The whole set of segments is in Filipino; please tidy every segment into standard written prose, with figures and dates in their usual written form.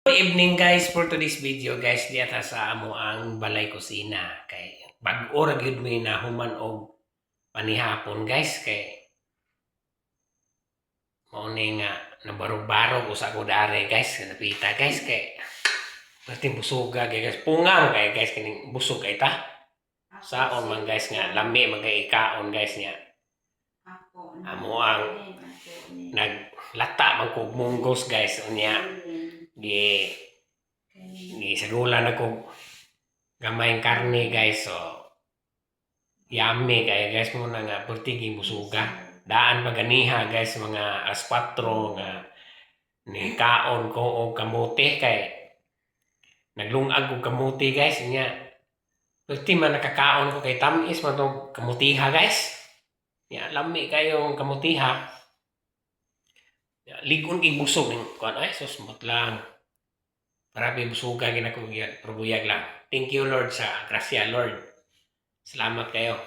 Good evening guys, for today's video guys, diyata sa amo ang balay kusina kay bag-o ra gyud mi na human og panihapon guys kay mao ni nga nabarog-barog usa ko dare guys napita guys kay pati busuga guys pungang kay guys kining busog kay ta saon man guys nga lami man kay ikaon guys niya amo ang naglata man kog munggos guys unya gi gisagula na ko gamayng karne guys so yummy kaya guys muna nga pertigi musuga daan paganiha guys mga alas 4 nga ni kaon ko og kamote kay naglungag og kamote guys nya perti man nakakaon ko kay tamis man tong kamutiha guys ya lami kayong kamutiha ya, ligon kay busog ning kuan ay sus lang. Marami busuga ginakugyan, probuyag lang. Thank you Lord sa grasya Lord. Salamat kayo.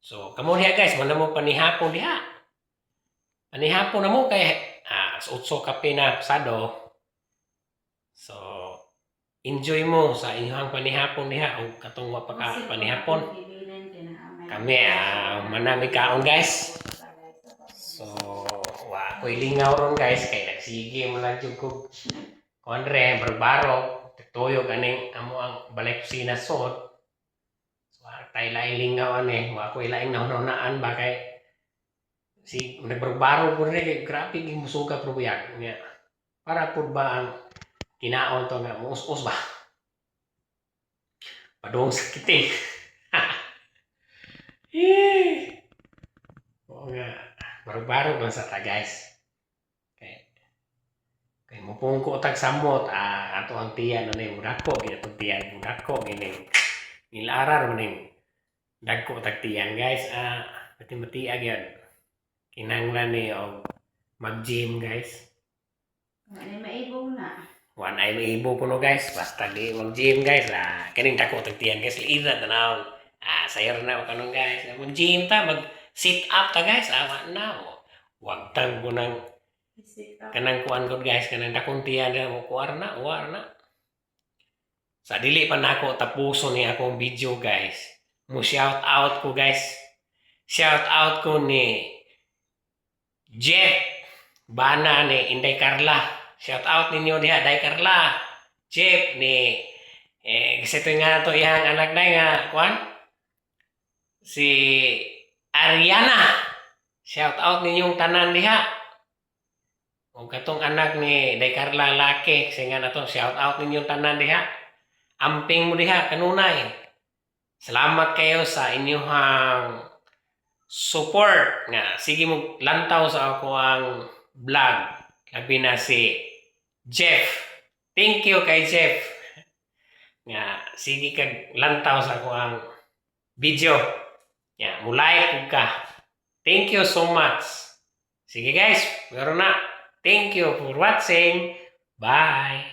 So, kamo diha guys, wala mo panihapon diha. Panihapon na mo kay utso kape na pasado. So, enjoy mo sa inyong panihapon diha o katong wa pa ka panihapon. Kami manami kaon guys. So, wa ko'y lingaw ron guys kay nagsige mo lang jud ko konre barbaro tuyo ganing amo ang balay kusina sod so tay laing lingaw ani wa ko'y laing naunaan ba kay si nagbarbaro ko rin grabe ging musuga probuyag niya para pud ba ang kinaon to nga muus-us ba padung sakit eh oo nga barbaro lang sa ta guys. Kay mupungko tag samot ato ang tiyan ano mudako ginatong tiyan mudako gini nilarar maning dagko tag tiyan guys mati agyan kinanglan ni og mag-gym guys Wala maibo na. wan ay maibo kuno guys basta di mag-gym guys kining dako tag tiyan guys liida tanaw sayar na kanong guys mag-gym ta mag sit up ta guys awa na wag tang kunang kanang kuan ko guys kanang dakong tiyan mo kuarna sa dili pa nako tapuson ni akong video guys mo shout out ko guys shout out ko ni Jeff Bana ni Inday Carla shout out ninyo diha Day Carla Jeff ni kasi ito nga to iyang anak na nga kuan si Ariana shout out ninyong tanan diha o katong anak ni Day Carla laki kasi nga natong shout out ninyong tanan diha amping mo diha kanunay salamat kayo sa inyong support nga sige mo lantaw sa ako ang vlog labi na si Jeff thank you kay Jeff nga sige kag lantaw sa ako ang video nga mulay ka thank you so much sige guys meron na. Thank you for watching. Bye.